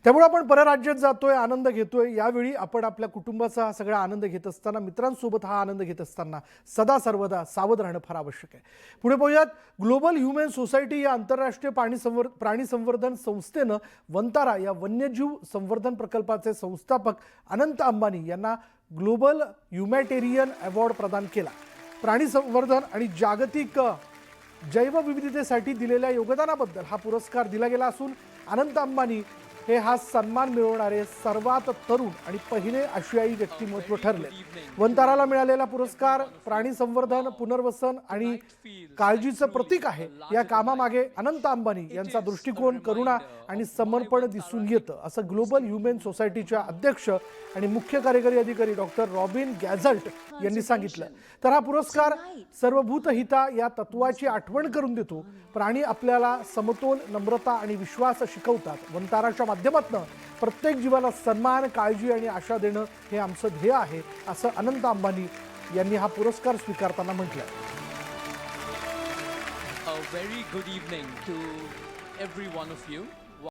त्यामुळे आपण परराज्यात जातोय, आनंद घेतोय. यावेळी आपण आपल्या कुटुंबाचा हा सगळा आनंद घेत असताना, मित्रांसोबत हा आनंद घेत असताना सदा सर्वदा सावध राहणं फार आवश्यक आहे. पुढे पाहूयात, ग्लोबल ह्युमन सोसायटी या आंतरराष्ट्रीय प्राणी संवर्धन संस्थेनं वंतारा या वन्यजीव संवर्धन प्रकल्पाचे संस्थापक अनंत अंबानी यांना ग्लोबल ह्युमॅटेरियन अवॉर्ड प्रदान केला. प्राणी संवर्धन आणि जागतिक जैवविविधतेसाठी दिलेल्या योगदानाबद्दल हा पुरस्कार दिला गेला असून अनंत अंबानी हे हा सन्मान मिळवणारे सर्वात तरुण आणि पहिले आशियाई व्यक्तिमत्व ठरले. वंताराला मिळालेला पुरस्कार प्राणी संवर्धन, पुनर्वसन आणि काळजीचं प्रतीक आहे. या कामामागे अनंत अंबानी यांचा दृष्टिकोन, करुणा आणि समर्पण दिसून येतं, असं ग्लोबल ह्युमन सोसायटीच्या अध्यक्ष आणि मुख्य कार्यकारी अधिकारी डॉक्टर रॉबिन गॅझल्ट यांनी सांगितलं. तर हा पुरस्कार सर्वभूत हिता या तत्वाची आठवण करून देतो. प्राणी आपल्याला समतोल, नम्रता आणि विश्वास शिकवतात. वंताराच्या माध्यमातून प्रत्येक जीवाला सन्मान, काळजी आणि आशा देणं हे आमचं ध्येय आहे, असं अनंत अंबानी यांनी हा पुरस्कार स्वीकारताना म्हटलंय. A very good evening to every one of you.